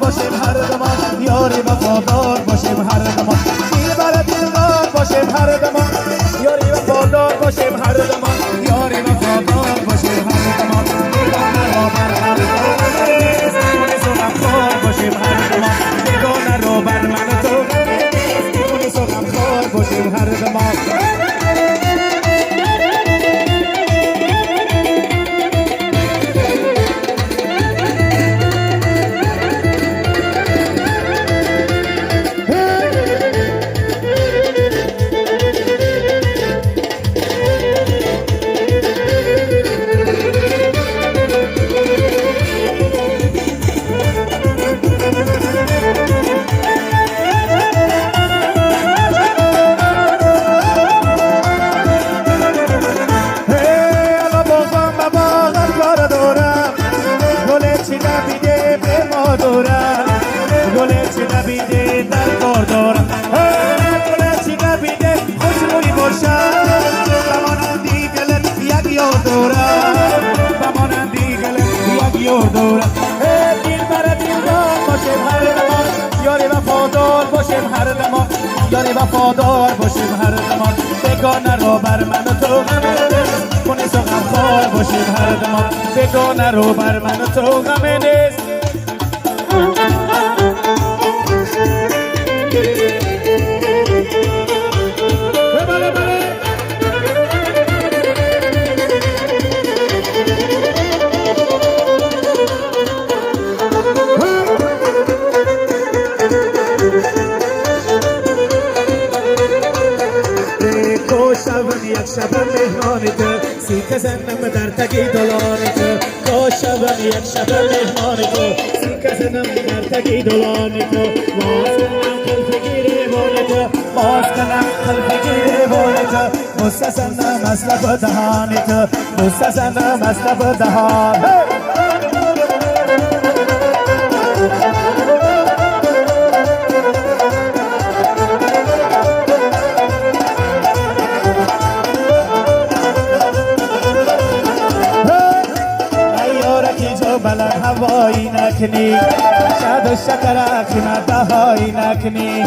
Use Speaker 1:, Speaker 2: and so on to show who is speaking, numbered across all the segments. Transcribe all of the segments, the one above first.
Speaker 1: باشیم هر زمان، یاری وفادار باشیم هر زمان، دلبر دلدار باشیم هر زمان، یاری وفادار باشیم هر زمان، یاری وفادار باشیم هر زمان، بیگانه را بر من تو نیست، غمخوار باشیم هر زمان، بیگانه را بر من تو نیست، غمخوار باشیم هر زمان. نبیده در کار دارم، گله چی نبیده خوش روی باشم، بمانندی گلت یک یار دارم، بمانندی گلت یک یار دارم. دل بر دلدار باشیم هر زمان، یاری وفادار باشیم هر زمان، یاری وفادار باشیم هر زمان، بیگانه رو بر من و تو غم نیست، کنیس و غمخوار باشیم هر زمان، بیگانه رو بر من و تو غم نیست. یک شب مهمان تو سیک زنم در تگی دلان تو، تو شب یک شب مهمان تو سیک زنم در تگی دلان تو، باز کنم قلب گریبان تو، باز کنم قلب گریبان تو، مستسنم از لب دهان تو، مستسنم از لب دهان. بلند هوایی نکنی، شاد و شکر کنه بهایی نکنی،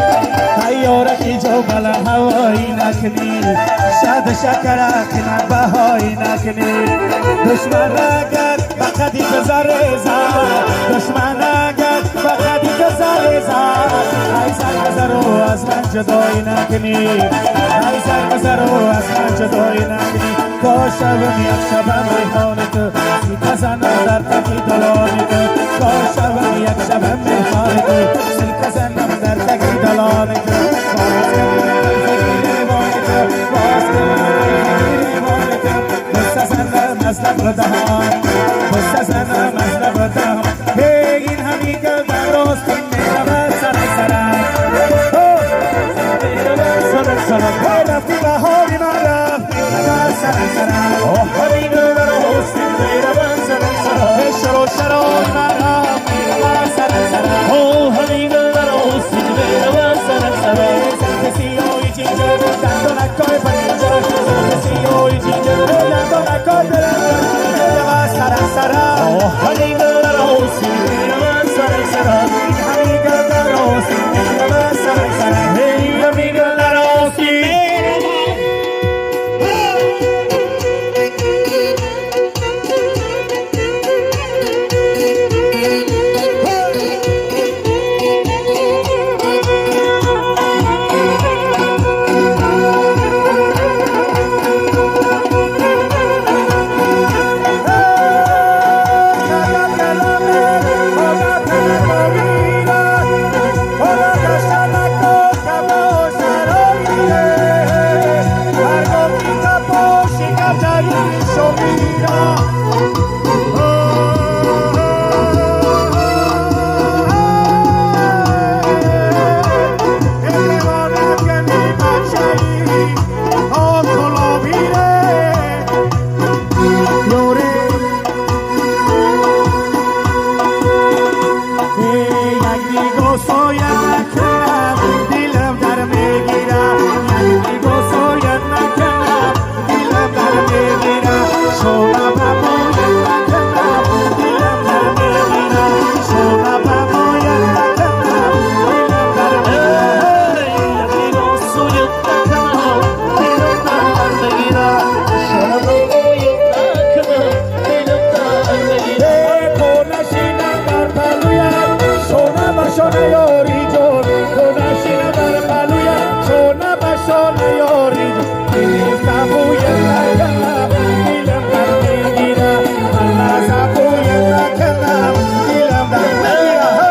Speaker 1: حیارکی جو بلند هوایی نکنی، شاد و شکر کنه بهایی نکنی. دشمن اگر بقدی بذاره زد، دشمن اگر بقدی بذاره زد، ای سرگذرو از من جدایی نکنی، ای سرگذرو از من جدایی نکنی. کاشم یک شب مهمان تو سیک زنم در تکی دلان تو، کاشم یک شب مهمان تو سیک زنم در تکی دلان تو، باز کنم فکر تو، باز کنم فکر تو، مستسنم از لب دهان، مستسنم از لب دهان. این همی که در راستین میرود سرک سرک، سرک سرک رفتی بهاری من رفتی سرک سرک، همین در راستین میرود سرک سرک، شرو شرو من رفتی سرک سرک. نیاری جون تو نشینه بر قلویم چون نبشو نیاری جون دیدی سبوی نکنم دیلم در میگیره من سبوی نکنم دیلم در میگیره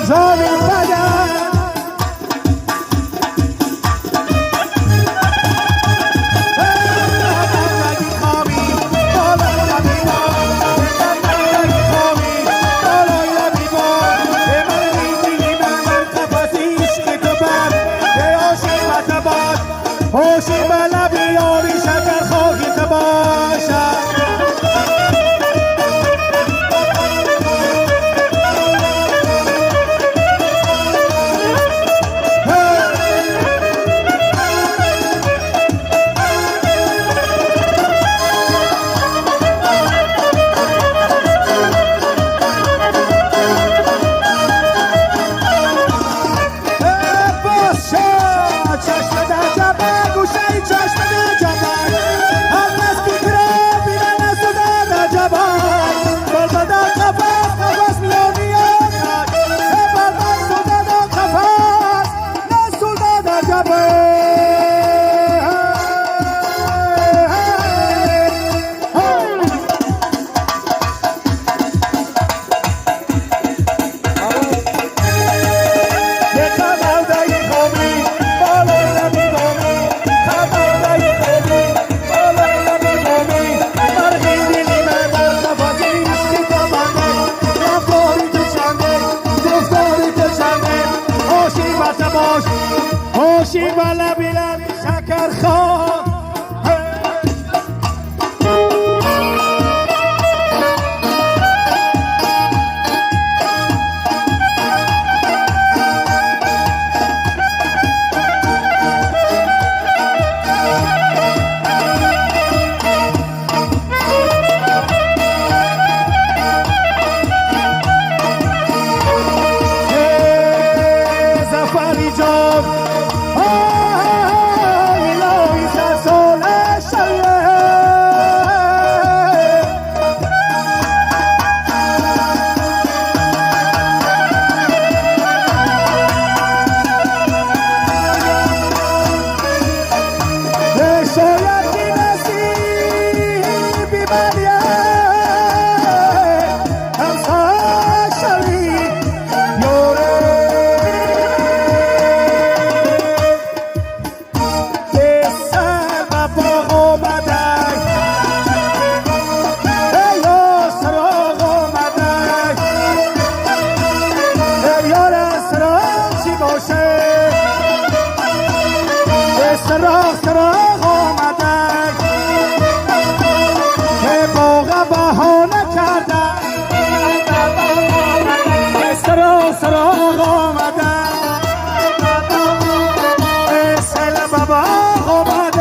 Speaker 1: زانی بدن هوشی بلا بیاری شکر خواهی که باشد هوشی بالا بیلم شکر خواه زفری جان سراغ آمدن که باغ بهانه کردن سراغ آمدن سل باغ آمدن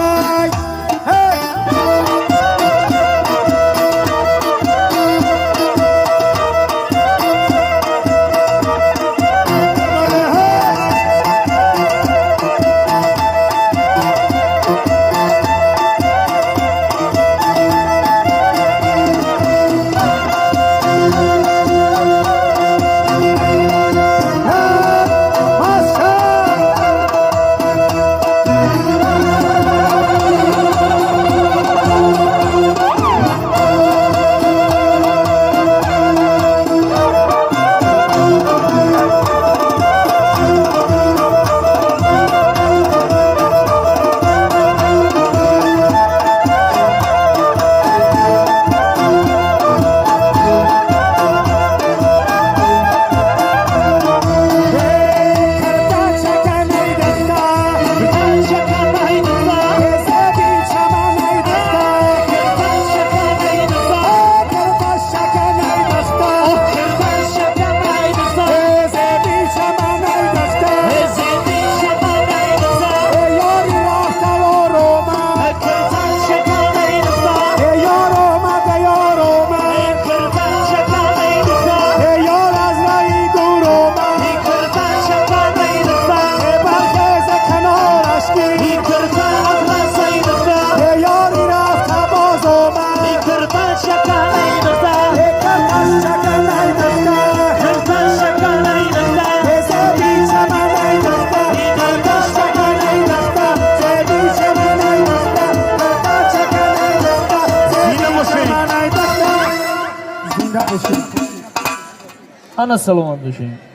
Speaker 2: Ana salonu'nda şey.